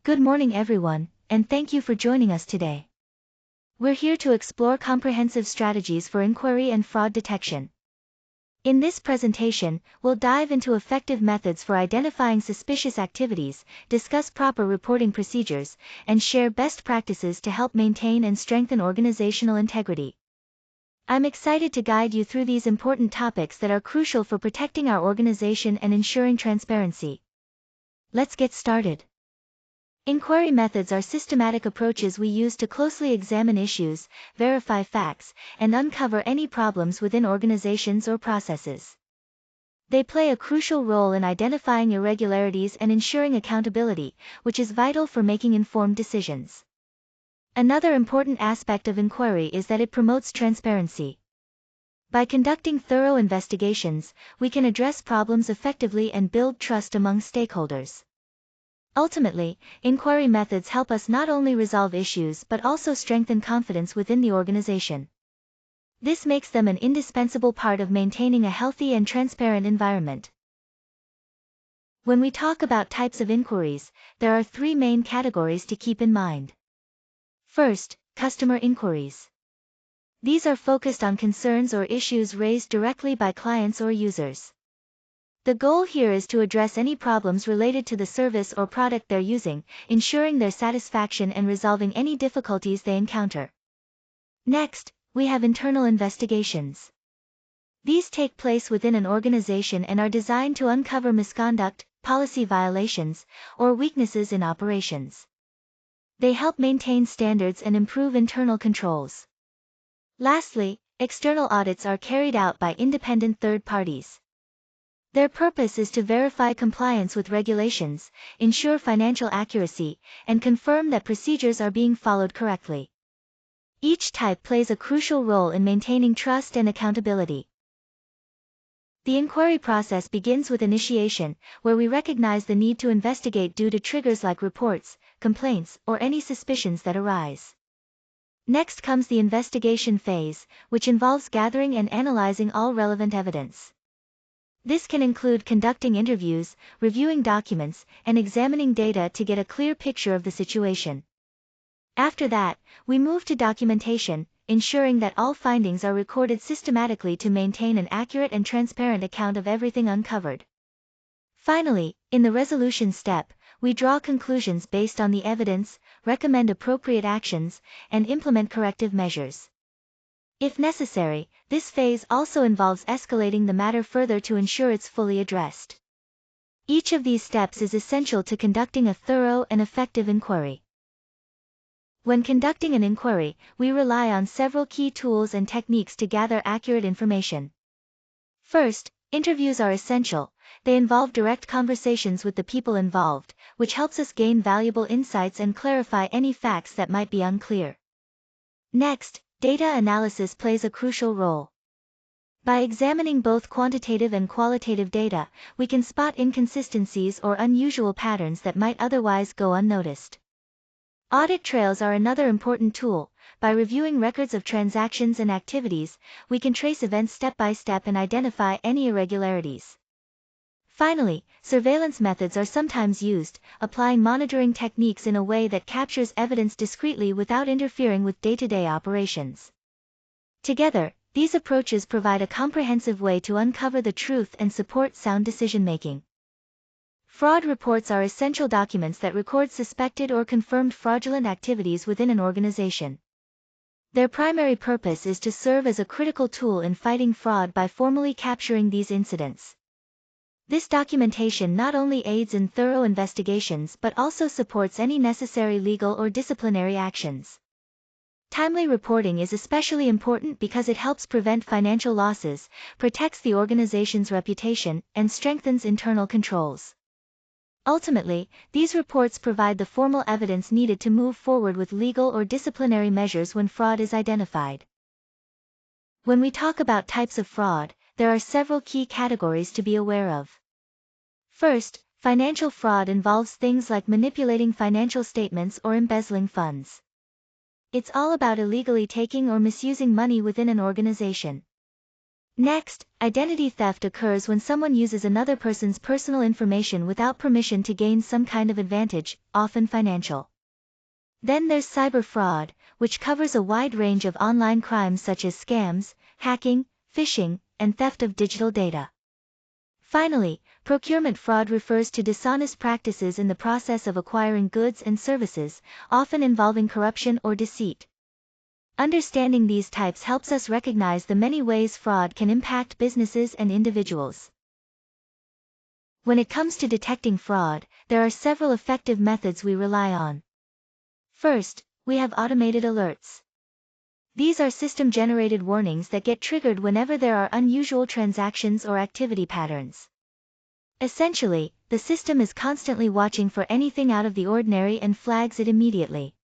Good morning everyone, and thank you for joining us today. We're here to explore comprehensive strategies for inquiry and fraud detection. In this presentation, we'll dive into effective methods for identifying suspicious activities, discuss proper reporting procedures, and share best practices to help maintain and strengthen organizational integrity. I'm excited to guide you through these important topics that are crucial for protecting our organization and ensuring transparency. Let's get started. Inquiry methods are systematic approaches we use to closely examine issues, verify facts, and uncover any problems within organizations or processes. They play a crucial role in identifying irregularities and ensuring accountability, which is vital for making informed decisions. Another important aspect of inquiry is that it promotes transparency. By conducting thorough investigations, we can address problems effectively and build trust among stakeholders. Ultimately, inquiry methods help us not only resolve issues but also strengthen confidence within the organization. This makes them an indispensable part of maintaining a healthy and transparent environment. When we talk about types of inquiries, there are three main categories to keep in mind. First, customer inquiries. These are focused on concerns or issues raised directly by clients or users. The goal here is to address any problems related to the service or product they're using, ensuring their satisfaction and resolving any difficulties they encounter. Next, we have internal investigations. These take place within an organization and are designed to uncover misconduct, policy violations, or weaknesses in operations. They help maintain standards and improve internal controls. Lastly, external audits are carried out by independent third parties. Their purpose is to verify compliance with regulations, ensure financial accuracy, and confirm that procedures are being followed correctly. Each type plays a crucial role in maintaining trust and accountability. The inquiry process begins with initiation, where we recognize the need to investigate due to triggers like reports, complaints, or any suspicions that arise. Next comes the investigation phase, which involves gathering and analyzing all relevant evidence. This can include conducting interviews, reviewing documents, and examining data to get a clear picture of the situation. After that, we move to documentation, ensuring that all findings are recorded systematically to maintain an accurate and transparent account of everything uncovered. Finally, in the resolution step, we draw conclusions based on the evidence, recommend appropriate actions, and implement corrective measures. If necessary, this phase also involves escalating the matter further to ensure it's fully addressed. Each of these steps is essential to conducting a thorough and effective inquiry. When conducting an inquiry, we rely on several key tools and techniques to gather accurate information. First, interviews are essential. They involve direct conversations with the people involved, which helps us gain valuable insights and clarify any facts that might be unclear. Next, data analysis plays a crucial role. By examining both quantitative and qualitative data, we can spot inconsistencies or unusual patterns that might otherwise go unnoticed. Audit trails are another important tool. By reviewing records of transactions and activities, we can trace events step by step and identify any irregularities. Finally, surveillance methods are sometimes used, applying monitoring techniques in a way that captures evidence discreetly without interfering with day-to-day operations. Together, these approaches provide a comprehensive way to uncover the truth and support sound decision-making. Fraud reports are essential documents that record suspected or confirmed fraudulent activities within an organization. Their primary purpose is to serve as a critical tool in fighting fraud by formally capturing these incidents. This documentation not only aids in thorough investigations but also supports any necessary legal or disciplinary actions. Timely reporting is especially important because it helps prevent financial losses, protects the organization's reputation, and strengthens internal controls. Ultimately, these reports provide the formal evidence needed to move forward with legal or disciplinary measures when fraud is identified. When we talk about types of fraud, there are several key categories to be aware of. First, financial fraud involves things like manipulating financial statements or embezzling funds. It's all about illegally taking or misusing money within an organization. Next, identity theft occurs when someone uses another person's personal information without permission to gain some kind of advantage, often financial. Then there's cyber fraud, which covers a wide range of online crimes such as scams, hacking, phishing, and theft of digital data. Finally, procurement fraud refers to dishonest practices in the process of acquiring goods and services, often involving corruption or deceit. Understanding these types helps us recognize the many ways fraud can impact businesses and individuals. When it comes to detecting fraud, there are several effective methods we rely on. First, we have automated alerts. These are system-generated warnings that get triggered whenever there are unusual transactions or activity patterns. Essentially, the system is constantly watching for anything out of the ordinary and flags it immediately.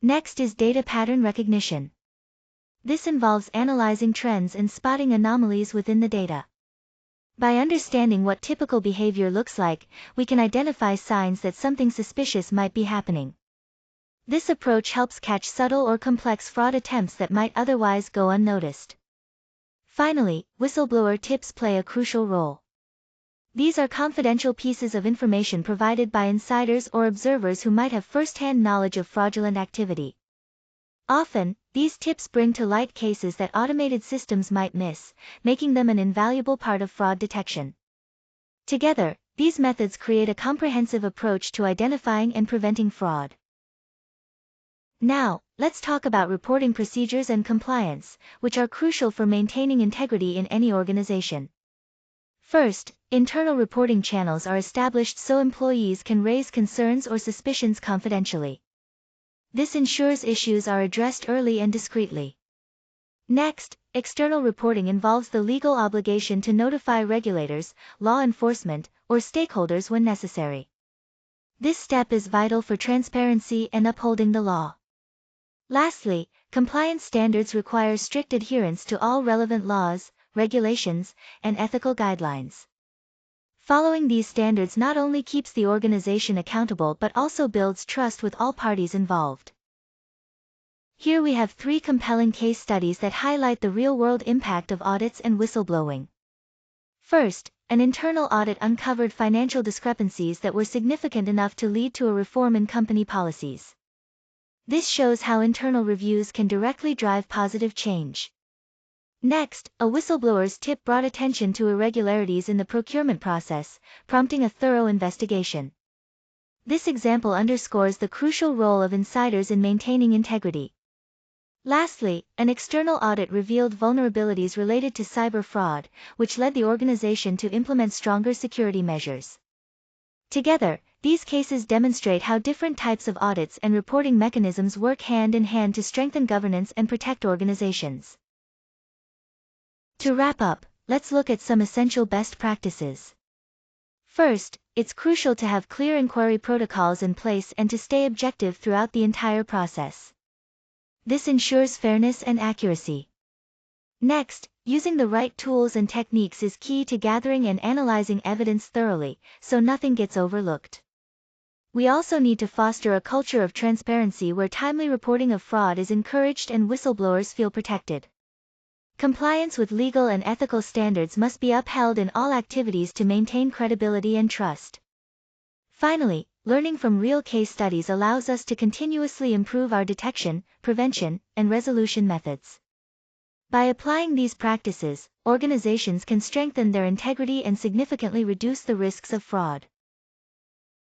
Next is data pattern recognition. This involves analyzing trends and spotting anomalies within the data. By understanding what typical behavior looks like, we can identify signs that something suspicious might be happening. This approach helps catch subtle or complex fraud attempts that might otherwise go unnoticed. Finally, whistleblower tips play a crucial role. These are confidential pieces of information provided by insiders or observers who might have first-hand knowledge of fraudulent activity. Often, these tips bring to light cases that automated systems might miss, making them an invaluable part of fraud detection. Together, these methods create a comprehensive approach to identifying and preventing fraud. Now, let's talk about reporting procedures and compliance, which are crucial for maintaining integrity in any organization. First, internal reporting channels are established so employees can raise concerns or suspicions confidentially. This ensures issues are addressed early and discreetly. Next, external reporting involves the legal obligation to notify regulators, law enforcement, or stakeholders when necessary. This step is vital for transparency and upholding the law. Lastly, compliance standards require strict adherence to all relevant laws, regulations, and ethical guidelines. Following these standards not only keeps the organization accountable but also builds trust with all parties involved. Here we have 3 compelling case studies that highlight the real-world impact of audits and whistleblowing. First, an internal audit uncovered financial discrepancies that were significant enough to lead to a reform in company policies. This shows how internal reviews can directly drive positive change. Next, a whistleblower's tip brought attention to irregularities in the procurement process, prompting a thorough investigation. This example underscores the crucial role of insiders in maintaining integrity. Lastly, an external audit revealed vulnerabilities related to cyber fraud, which led the organization to implement stronger security measures. Together, these cases demonstrate how different types of audits and reporting mechanisms work hand in hand to strengthen governance and protect organizations. To wrap up, let's look at some essential best practices. First, it's crucial to have clear inquiry protocols in place and to stay objective throughout the entire process. This ensures fairness and accuracy. Next, using the right tools and techniques is key to gathering and analyzing evidence thoroughly, so nothing gets overlooked. We also need to foster a culture of transparency where timely reporting of fraud is encouraged and whistleblowers feel protected. Compliance with legal and ethical standards must be upheld in all activities to maintain credibility and trust. Finally, learning from real case studies allows us to continuously improve our detection, prevention, and resolution methods. By applying these practices, organizations can strengthen their integrity and significantly reduce the risks of fraud.